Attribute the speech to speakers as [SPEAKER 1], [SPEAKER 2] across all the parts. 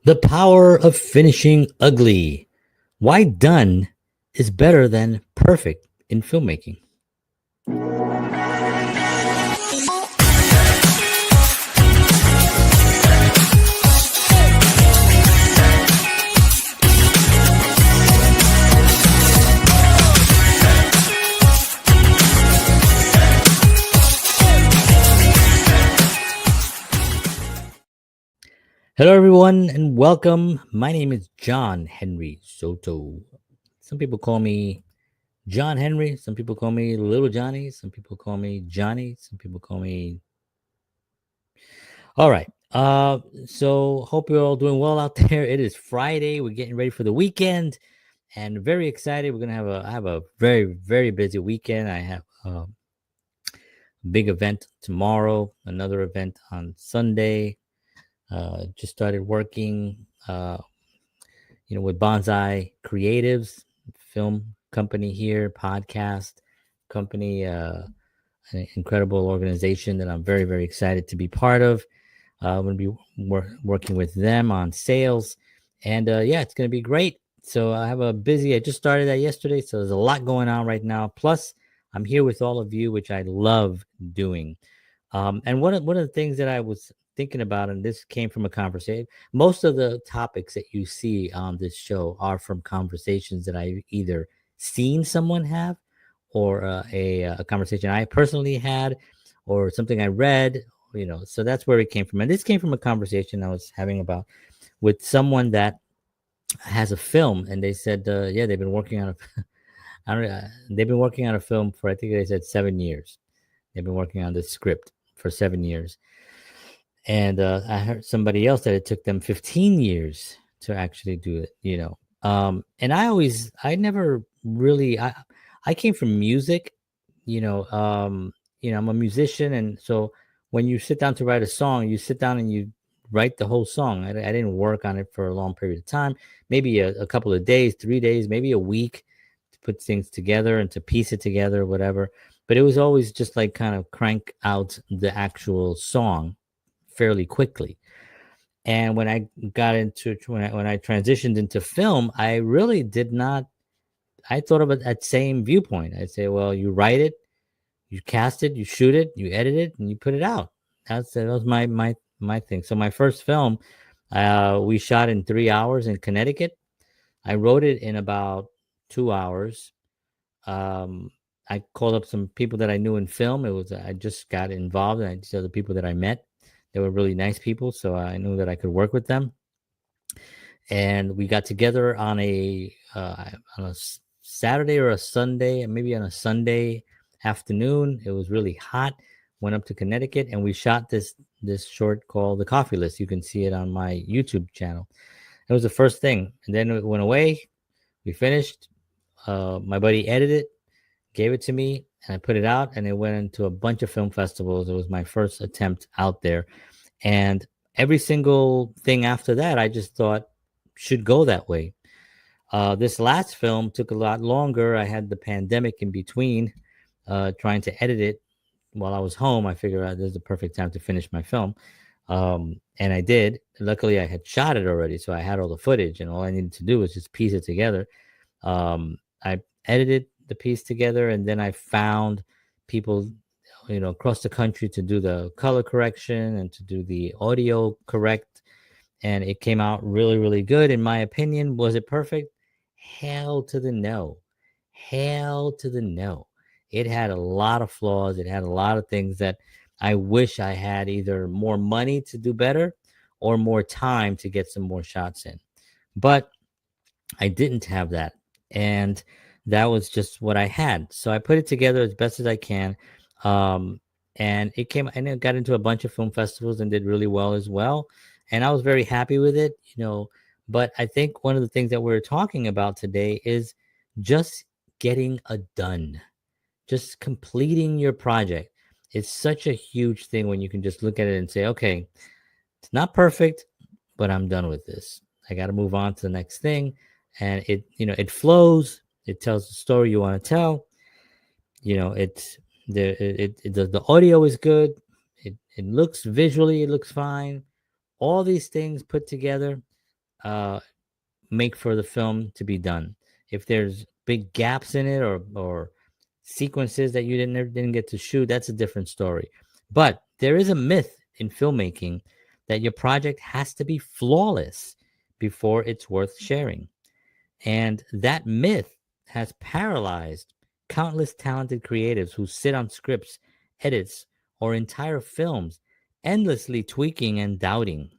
[SPEAKER 1] The power of finishing ugly. Why done is better than perfect in filmmaking. Hello, everyone, and welcome. My name is John Henry Soto. Some people call me John Henry. Some people call me Little Johnny. Some people call me Johnny. Some people call me. All right. So hope you're all doing well out there. It is Friday. We're getting ready for the weekend, and very excited. We're gonna have a very busy weekend. I have a big event tomorrow. Another event on Sunday. Just started working. With Bonsai Creatives, film company here, podcast company, an incredible organization that I'm very excited to be part of. I'm going to be working with them on sales, and yeah, it's going to be great. So I just started that yesterday, so there's a lot going on right now. Plus, I'm here with all of you, which I love doing. And one of the things that I was thinking about, and this came from a conversation. Most of the topics that you see on this show are from conversations that I either seen someone have, or a conversation I personally had, or something I read. So that's where it came from. And this came from a conversation I was having about with someone that has a film, and they said, yeah, they've been working on a, I don't, they've been working on a film for, I think they said 7 years. They've been working on this script for 7 years. And I heard somebody else that it took them 15 years to actually do it. And I never really, I came from music, I'm a musician. And so when you sit down to write a song, you sit down and you write the whole song. I didn't work on it for a long period of time, maybe a couple of days, 3 days, maybe a week to put things together and to piece it together, whatever. But it was always just like kind of crank out the actual song fairly quickly. And when I got into when I transitioned into film, I really did not. I thought of it that same viewpoint. I'd say, well, you write it, you cast it, you shoot it, you edit it, and you put it out. That was my thing. So my first film, we shot in 3 hours in Connecticut. I wrote it in about 2 hours. I called up some people that I knew in film. I just got involved, and these are the people that I met. They were really nice people, so I knew that I could work with them. And we got together on a Saturday or a Sunday, maybe on a Sunday afternoon. It was really hot. Went up to Connecticut, and we shot this short called The Coffee List. You can see it on my YouTube channel. It was the first thing, and then it went away. We finished. My buddy edited it, gave it to me, and I put it out, and it went into a bunch of film festivals. It was my first attempt out there. And every single thing after that, I just thought should go that way. This last film took a lot longer. I had the pandemic in between, trying to edit it while I was home. I figured out this is the perfect time to finish my film. And I did. Luckily, I had shot it already, so I had all the footage, and all I needed to do was just piece it together. I edited the piece together, and then I found people across the country to do the color correction and to do the audio correct, and it came out really good, in my opinion. Was it perfect? Hell to the no. It had a lot of flaws. It had a lot of things that I wish I had either more money to do better or more time to get some more shots in, but I didn't have that. And that was just what I had. So I put it together as best as I can. And it got into a bunch of film festivals and did really well as well. And I was very happy with it, But I think one of the things that we're talking about today is just getting a done, just completing your project. It's such a huge thing when you can just look at it and say, okay, it's not perfect, but I'm done with this. I got to move on to the next thing. And it flows. It tells the story you want to tell. It's the audio is good. It looks visually, it looks fine. All these things put together, uh, make for the film to be done. If there's big gaps in it, or sequences that you didn't get to shoot, that's a different story. But there is a myth in filmmaking that your project has to be flawless before it's worth sharing. And that myth has paralyzed countless talented creatives who sit on scripts, edits, or entire films, endlessly tweaking and doubting.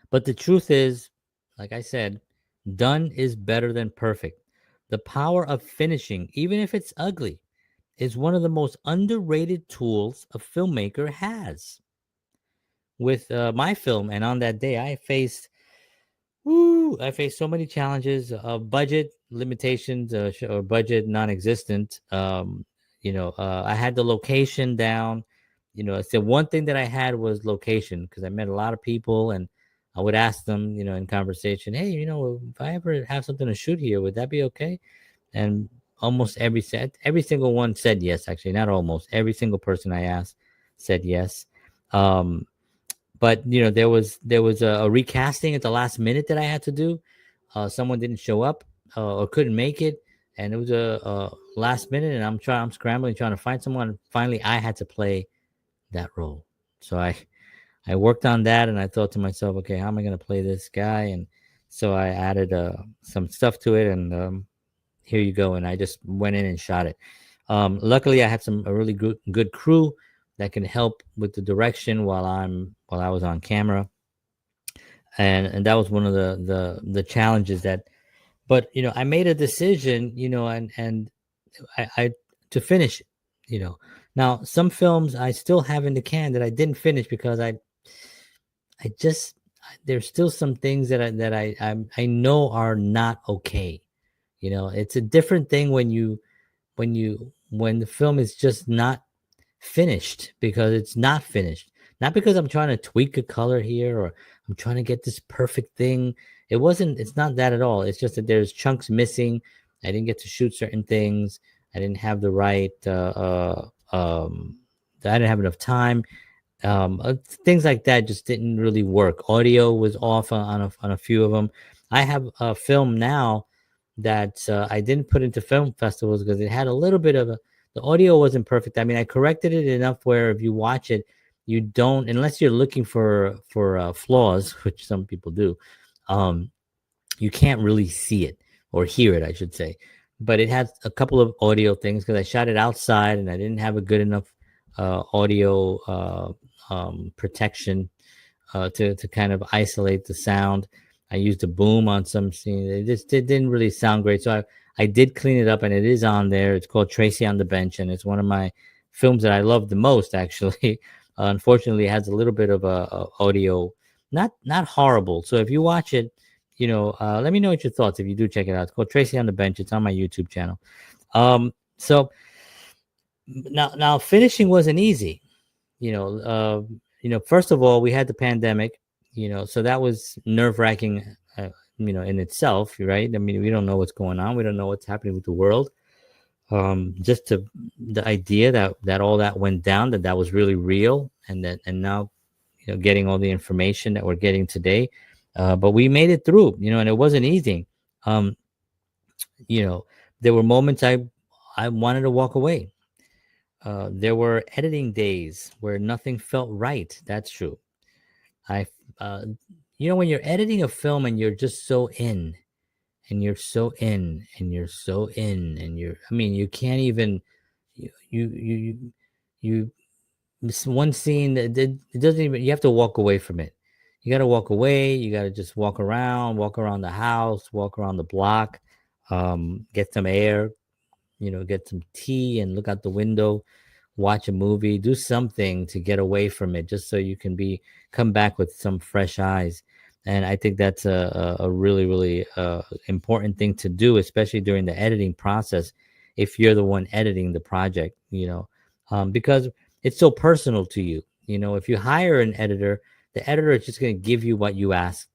[SPEAKER 1] But the truth is, like I said, done is better than perfect. The power of finishing, even if it's ugly, is one of the most underrated tools a filmmaker has. With my film, and on that day, I faced so many challenges, budget limitations, or budget non-existent. I had the location down. It's the one thing that I had was location, because I met a lot of people, and I would ask them, in conversation, hey, if I ever have something to shoot here, would that be okay? And almost every single one said yes. Actually, not almost every single person I asked said yes. Um, but there was a recasting at the last minute that I had to do. Someone didn't show up, or couldn't make it, and it was a last minute, and I'm scrambling trying to find someone. Finally, I had to play that role, so I worked on that, and I thought to myself, okay, how am I going to play this guy? And so I added some stuff to it, and here you go. And I just went in and shot it. Luckily, I had a really good crew that can help with the direction while I was on camera, and that was one of the challenges that. But I made a decision, and I to finish it. Now some films I still have in the can that I didn't finish because I just there's still some things that I know are not okay. It's a different thing when the film is just not finished, because it's not finished. Not because I'm trying to tweak a color here, or I'm trying to get this perfect thing. It's not that at all. It's just that there's chunks missing. I didn't get to shoot certain things. I didn't have the right, I didn't have enough time. Things like that just didn't really work. Audio was off on a few of them. I have a film now that I didn't put into film festivals because it had a little bit of the audio wasn't perfect. I mean, I corrected it enough where if you watch it, you don't, unless you're looking for flaws, which some people do, um, you can't really see it or hear it, I should say. But it had a couple of audio things because I shot it outside and I didn't have a good enough audio protection to kind of isolate the sound. I used a boom on some scenes. It didn't really sound great. So I did clean it up, and it is on there. It's called Tracy on the Bench, and it's one of my films that I love the most, actually. Unfortunately, it has a little bit of a audio, not horrible. So if you watch it, let me know what your thoughts if you do check it out. It's called Tracy on the Bench. It's on my YouTube channel. So now finishing wasn't easy. First of all, we had the pandemic, so that was nerve wracking, in itself, right? I mean, we don't know what's going on. We don't know what's happening with the world. Just to the idea that all that went down, that was really real, and now, getting all the information that we're getting today. But we made it through, and it wasn't easy. Um, there were moments I wanted to walk away. There were editing days where nothing felt right. That's true. I, uh, when you're editing a film and you're just so in, and you're so in, and you're so in, and I mean, you can't even, you miss one scene that it doesn't even, you have to walk away from it. You got to walk away. You got to just walk around the house, walk around the block, get some air, get some tea and look out the window, watch a movie, do something to get away from it, just so you can come back with some fresh eyes. And I think that's a really, really important thing to do, especially during the editing process, if you're the one editing the project, because it's so personal to you. If you hire an editor, the editor is just going to give you what you ask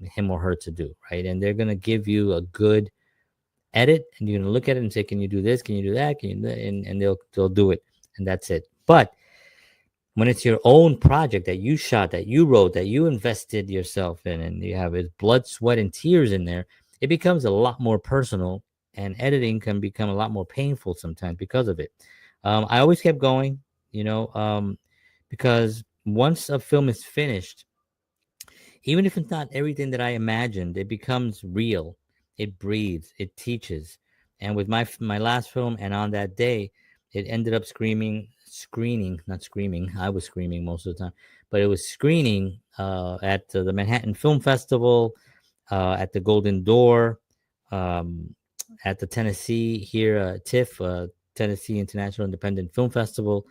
[SPEAKER 1] him or her to do, right? And they're going to give you a good edit, and you're going to look at it and say, can you do this? Can you do that? And they'll do it, and that's it. But When it's your own project that you shot, that you wrote, that you invested yourself in, and you have it blood, sweat, and tears in there, it becomes a lot more personal, and editing can become a lot more painful sometimes because of it. I always kept going, you know, because once a film is finished, even if it's not everything that I imagined, it becomes real. It breathes. It teaches. And with my last film, and on that day, it ended up screening, not screaming. I was screaming most of the time, but it was screening at the Manhattan Film Festival, at the Golden Door, um, at the Tennessee here, TIFF, Tennessee International Independent Film Festival,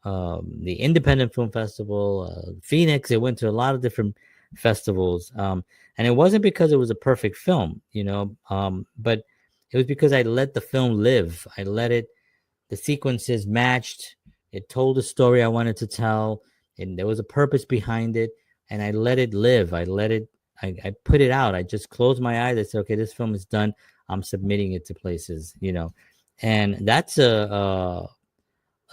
[SPEAKER 1] the Independent Film Festival, Phoenix. It went to a lot of different festivals, and it wasn't because it was a perfect film, but it was because I let the film live. I let it. The sequences matched. It told the story I wanted to tell, and there was a purpose behind it. And I let it live. I let it. I put it out. I just closed my eyes. I said, "Okay, this film is done. I'm submitting it to places." And that's a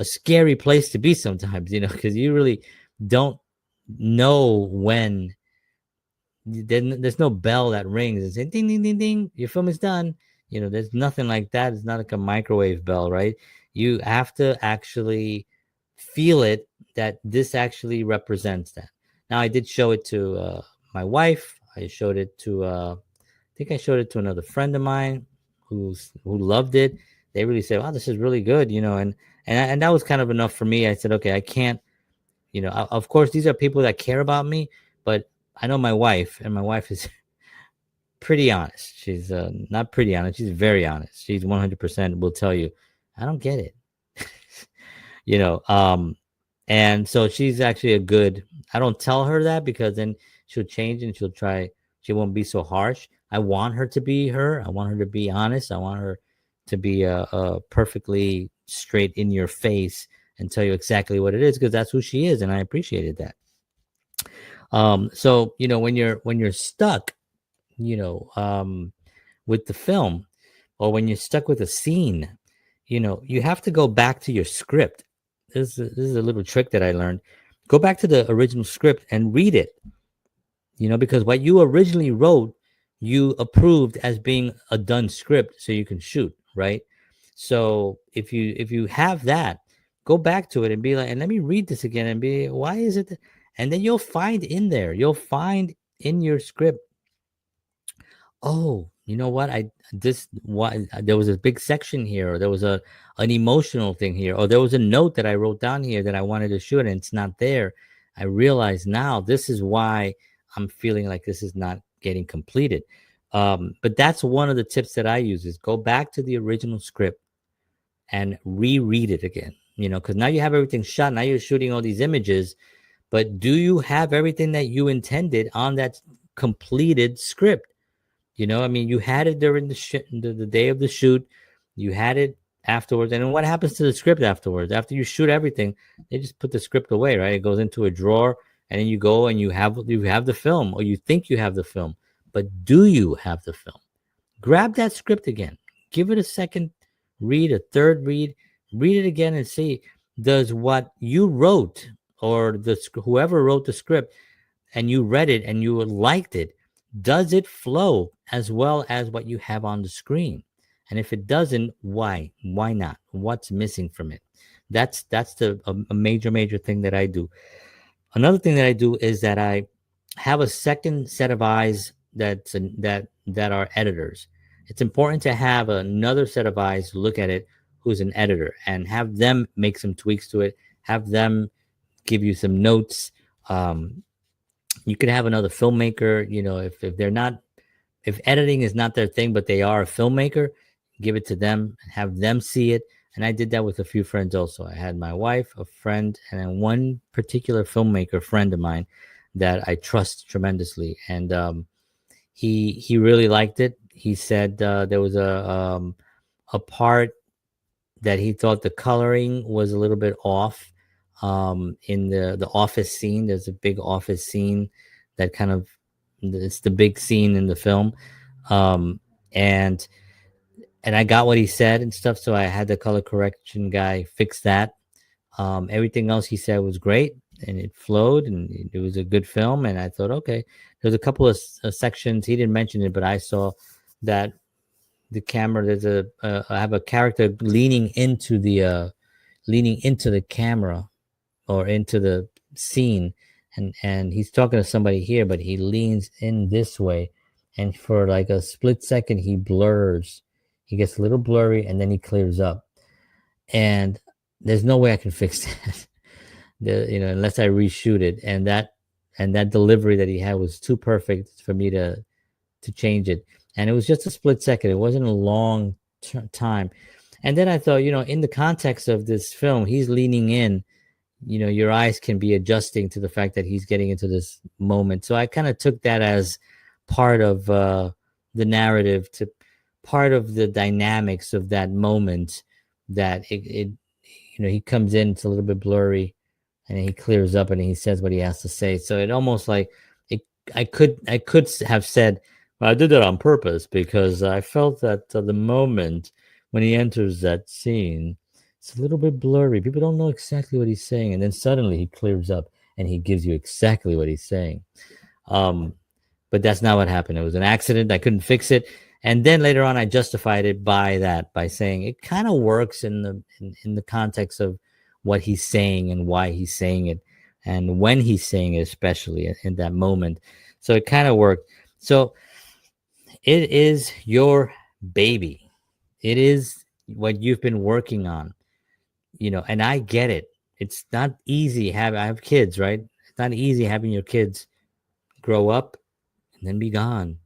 [SPEAKER 1] scary place to be sometimes, because you really don't know when. There's no bell that rings and say ding ding ding ding, your film is done. There's nothing like that. It's not like a microwave bell, right? You have to actually feel it, that this actually represents that. Now, I did show it to my wife. I showed it to I think I showed it to another friend of mine who loved it. They really said, "Wow, this is really good," and that was kind of enough for me. I said, "Okay, I can't." Of course, these are people that care about me, but I know my wife, and my wife is pretty honest. She's not pretty honest. She's very honest. She's 100% will tell you, I don't get it. you know, um, and so she's actually a good. I don't tell her that because then she'll change and she'll try. She won't be so harsh. I want her to be her. I want her to be honest. I want her to be perfectly straight in your face and tell you exactly what it is, because that's who she is, and I appreciated that. So when you're stuck, you know, um, with the film, or when you're stuck with a scene, you have to go back to your script. This is a little trick that I learned. Go back to the original script and read it. Because what you originally wrote, you approved as being a done script, so you can shoot, right? So if you have that, go back to it and be like, and let me read this again and be, why is it? And then you'll find in your script, oh, you know what? There was a big section here, or there was an emotional thing here, or there was a note that I wrote down here that I wanted to shoot, and it's not there. I realize now this is why I'm feeling like this is not getting completed. But that's one of the tips that I use, is go back to the original script and reread it again. Because now you have everything shot. Now you're shooting all these images, but do you have everything that you intended on that completed script? I mean, you had it during the day of the shoot, you had it afterwards, and then what happens to the script afterwards? After you shoot everything, they just put the script away, right? It goes into a drawer, and then you go and you have the film, or you think you have the film, but do you have the film? Grab that script again, give it a second read, a third read it again, and see, does what you wrote, or whoever wrote the script, and you read it and you liked it, does it flow as well as what you have on the screen? And if it doesn't, why not? What's missing from it? That's a major thing that I do. Another thing that I do is that I have a second set of eyes that are editors. It's important to have another set of eyes look at it, who's an editor, and have them make some tweaks to it, have them give you some notes. You could have another filmmaker, if they're not, if editing is not their thing, but they are a filmmaker, give it to them, have them see it. And I did that with a few friends also. I had my wife, a friend, and then one particular filmmaker friend of mine that I trust tremendously. And he really liked it. He said there was a part that he thought the coloring was a little bit off, in the office scene. There's a big office scene that kind of, it's the big scene in the film, um, and I got what he said and stuff. So I had the color correction guy fix that. Everything else he said was great, and it flowed, and it was a good film. And I thought, okay, there's a couple of sections he didn't mention it, but I saw that the camera. I have a character leaning into the camera or into the scene, and he's talking to somebody here, but he leans in this way, and for like a split second he blurs. He gets a little blurry, and then he clears up, and there's no way I can fix that. Unless I reshoot it, and that delivery that he had was too perfect for me to change it. And it was just a split second. It wasn't a long time. And then I thought, in the context of this film, he's leaning in. Your eyes can be adjusting to the fact that he's getting into this moment. So I kind of took that as part of the narrative, to part of the dynamics of that moment, that he comes in, it's a little bit blurry, and he clears up and he says what he has to say. So it almost like it. I could have said, well, I did that on purpose because I felt that the moment when he enters that scene, it's a little bit blurry. People don't know exactly what he's saying, and then suddenly he clears up and he gives you exactly what he's saying. But that's not what happened. It was an accident. I couldn't fix it. And then later on, I justified it by saying it kind of works in the context of what he's saying and why he's saying it, and when he's saying it, especially in that moment. So it kind of worked. So it is your baby. It is what you've been working on, and I get it. It's not easy. I have kids, right? It's not easy having your kids grow up and then be gone.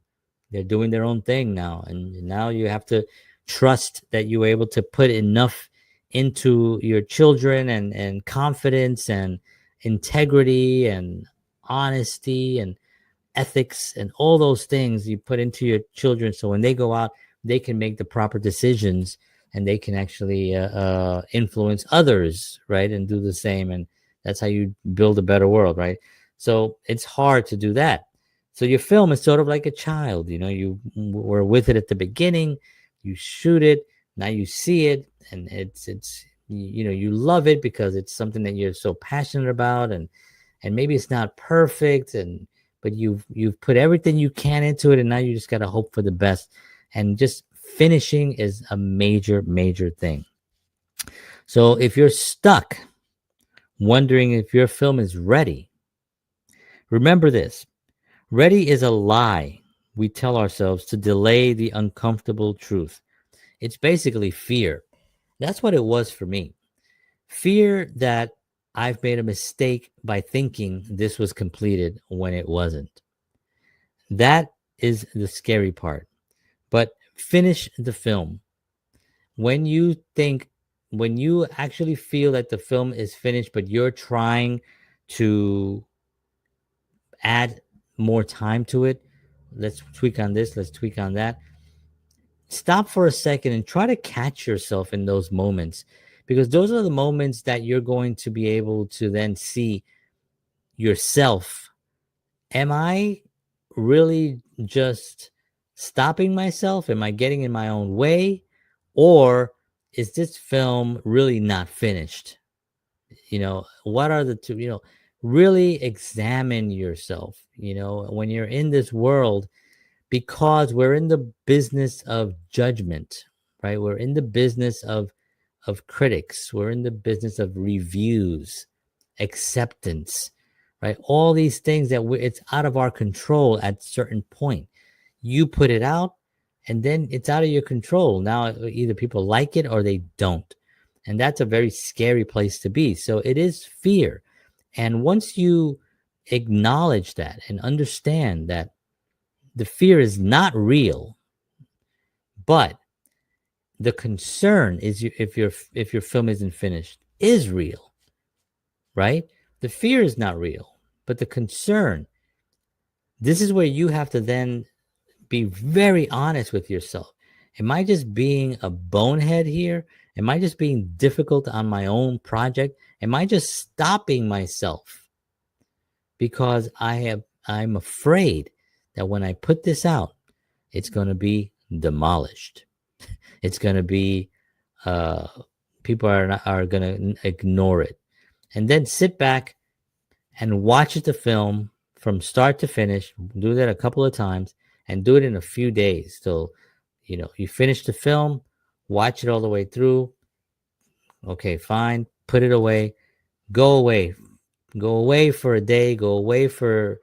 [SPEAKER 1] They're doing their own thing now. And now you have to trust that you're able to put enough into your children, and confidence and integrity and honesty and ethics and all those things you put into your children. So when they go out, they can make the proper decisions, and they can actually influence others, right? And do the same. And that's how you build a better world, right? So it's hard to do that. So your film is sort of like a child, you were with it at the beginning, you shoot it, now you see it, and it's you love it because it's something that you're so passionate about, and maybe it's not perfect, but you've put everything you can into it, and now you just got to hope for the best. And just finishing is a major, major thing. So if you're stuck wondering if your film is ready, remember this. Ready is a lie we tell ourselves to delay the uncomfortable truth. It's basically fear. That's what it was for me. Fear that I've made a mistake by thinking this was completed when it wasn't. That is the scary part. But finish the film. When you actually feel that the film is finished, but you're trying to add more time to it, let's tweak on this, let's tweak on that. Stop for a second and try to catch yourself in those moments, because those are the moments that you're going to be able to then see yourself. Am I really just stopping myself? Am I getting in my own way? Or is this film really not finished? What are the two, really examine yourself, when you're in this world, because we're in the business of judgment, right? We're in the business of critics. We're in the business of reviews, acceptance, right? All these things that it's out of our control at a certain point. You put it out, and then it's out of your control. Now, either people like it or they don't. And that's a very scary place to be. So it is fear. And once you acknowledge that and understand that the fear is not real, but the concern is if your film isn't finished is real, right? The fear is not real, but the concern, this is where you have to then be very honest with yourself. Am I just being a bonehead here? Am I just being difficult on my own project? Am I just stopping myself because I'm afraid that when I put this out, it's going to be demolished. It's going to be people are going to ignore it. and then sit back and watch the film from start to finish. Do that a couple of times and do it in a few days. So, you finish the film, watch it all the way through. Okay, fine. Put it away. Go away. Go away for a day. Go away for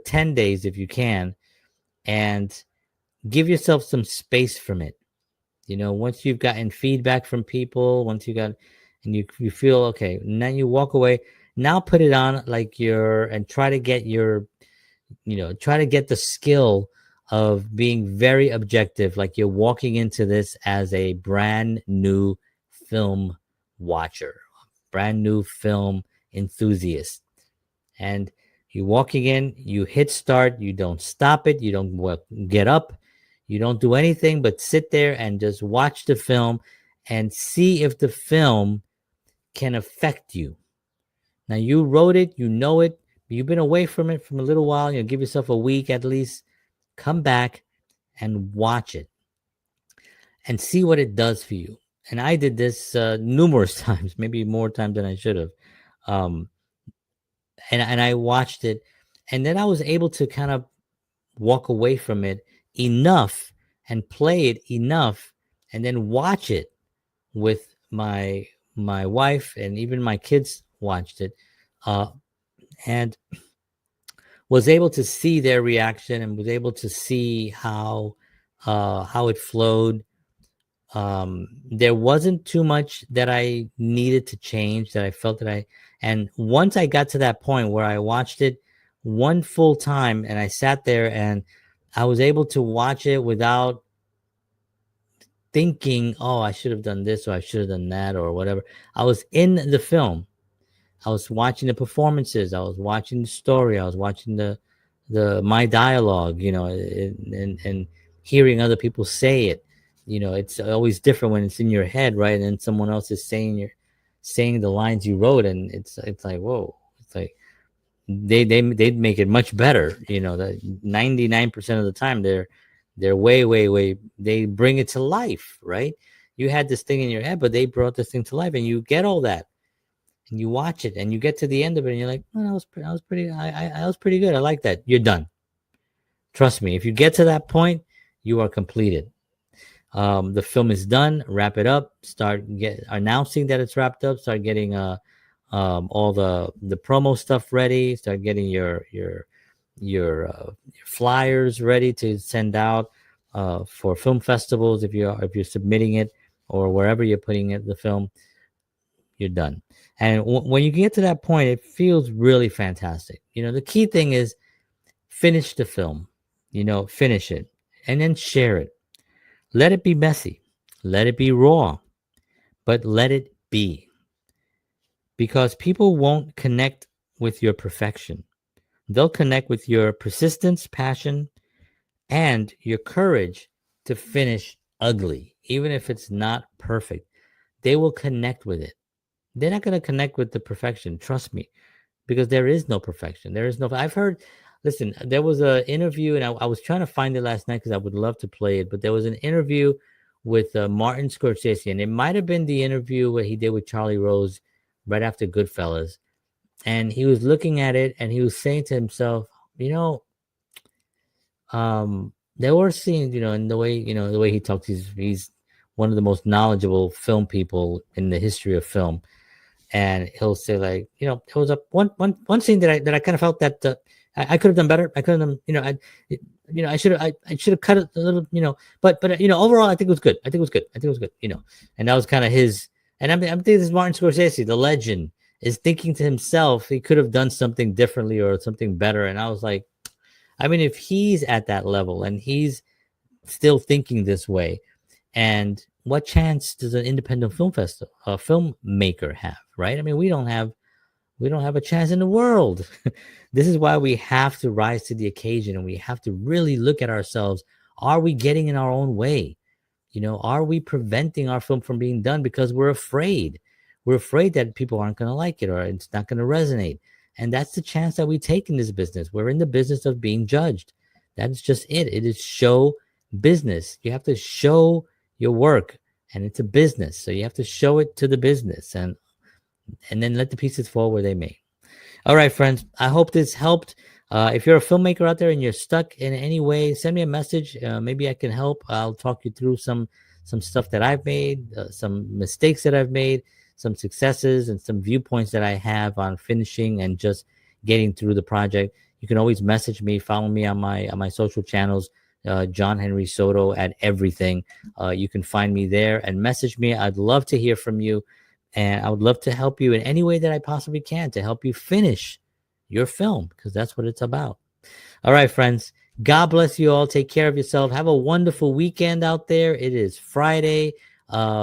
[SPEAKER 1] 10 days if you can, and give yourself some space from it. Once you've gotten feedback from people, once you got, and you feel okay, now you walk away. Now put it on like and try to get try to get the skill of being very objective, like you're walking into this as a brand new film watcher, brand new film enthusiast. And you're walking in, you hit start, you don't stop it, you don't get up, you don't do anything but sit there and just watch the film and see if the film can affect you. Now, you wrote it, you know it, you've been away from it from a little while, give yourself a week at least, come back and watch it and see what it does for you. And I did this numerous times, maybe more times than I should have. And I watched it, and then I was able to kind of walk away from it enough and play it enough, and then watch it with my wife, and even my kids watched it, and was able to see their reaction and was able to see how it flowed. There wasn't too much that I needed to change, that I felt that and once I got to that point where I watched it one full time and I sat there and I was able to watch it without thinking, oh, I should have done this or I should have done that or whatever. I was in the film. I was watching the performances. I was watching the story. I was watching my dialogue, and hearing other people say it. It's always different when it's in your head, right? And then someone else is saying the lines you wrote, and it's like, whoa. It's like they'd make it much better. That 99% of the time they're way, they bring it to life, right? You had this thing in your head, but they brought this thing to life, and you get all that, and you watch it, and you get to the end of it, and you're like, oh, I was pretty good. I like that. You're done. Trust me. If you get to that point, you are completed. The film is done. Wrap it up. Start announcing that it's wrapped up. Start getting all the promo stuff ready. Start getting your flyers ready to send out for film festivals. If you're submitting it or wherever you're putting it, the film, you're done. And when you get to that point, it feels really fantastic. The key thing is finish the film. Finish it and then share it. Let it be messy. Let it be raw, but let it be. Because people won't connect with your perfection. They'll connect with your persistence, passion, and your courage to finish ugly, even if it's not perfect. They will connect with it. They're not going to connect with the perfection. Trust me, because there is no perfection. I've heard, listen, there was an interview, and I was trying to find it last night because I would love to play it, but there was an interview with Martin Scorsese, and it might have been the interview where he did with Charlie Rose right after Goodfellas. And he was looking at it and he was saying to himself, there were scenes, in the way he talks, he's one of the most knowledgeable film people in the history of film. And he'll say, like, there was one scene that I kind of felt that I could have done better. I could have done, I should have cut it a little, but overall, I think it was good. I think it was good, and that was kind of his. And I'm thinking this is Martin Scorsese, the legend, is thinking to himself he could have done something differently or something better. And I was like, I mean, if he's at that level and he's still thinking this way, and what chance does an independent film festival, a filmmaker have, right? I mean, we don't have a chance in the world. This is why we have to rise to the occasion, and we have to really look at ourselves. Are we getting in our own way? Are we preventing our film from being done because we're afraid? We're afraid that people aren't going to like it or it's not going to resonate. And that's the chance that we take in this business. We're in the business of being judged. That's just it. It is show business. You have to show your work, and it's a business. So you have to show it to the business. And and then let the pieces fall where they may. All right, friends. I hope this helped. If you're a filmmaker out there and you're stuck in any way, send me a message. Maybe I can help. I'll talk you through some stuff that I've made, some mistakes that I've made, some successes, and some viewpoints that I have on finishing and just getting through the project. You can always message me, follow me on my social channels, John Henry Soto at everything. You can find me there and message me. I'd love to hear from you, and I would love to help you in any way that I possibly can to help you finish your film, because that's what it's about. All right, friends. God bless you all. Take care of yourself. Have a wonderful weekend out there. It is Friday.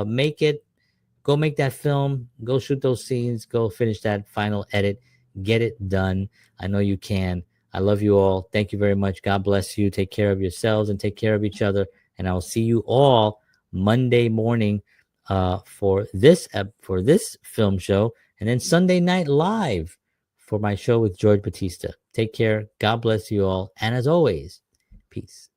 [SPEAKER 1] Make it. Go make that film. Go shoot those scenes. Go finish that final edit. Get it done. I know you can. I love you all. Thank you very much. God bless you. Take care of yourselves and take care of each other. And I will see you all Monday morning for this film show, and then Sunday night live for my show with George Batista. Take care. God bless you all. And as always, peace.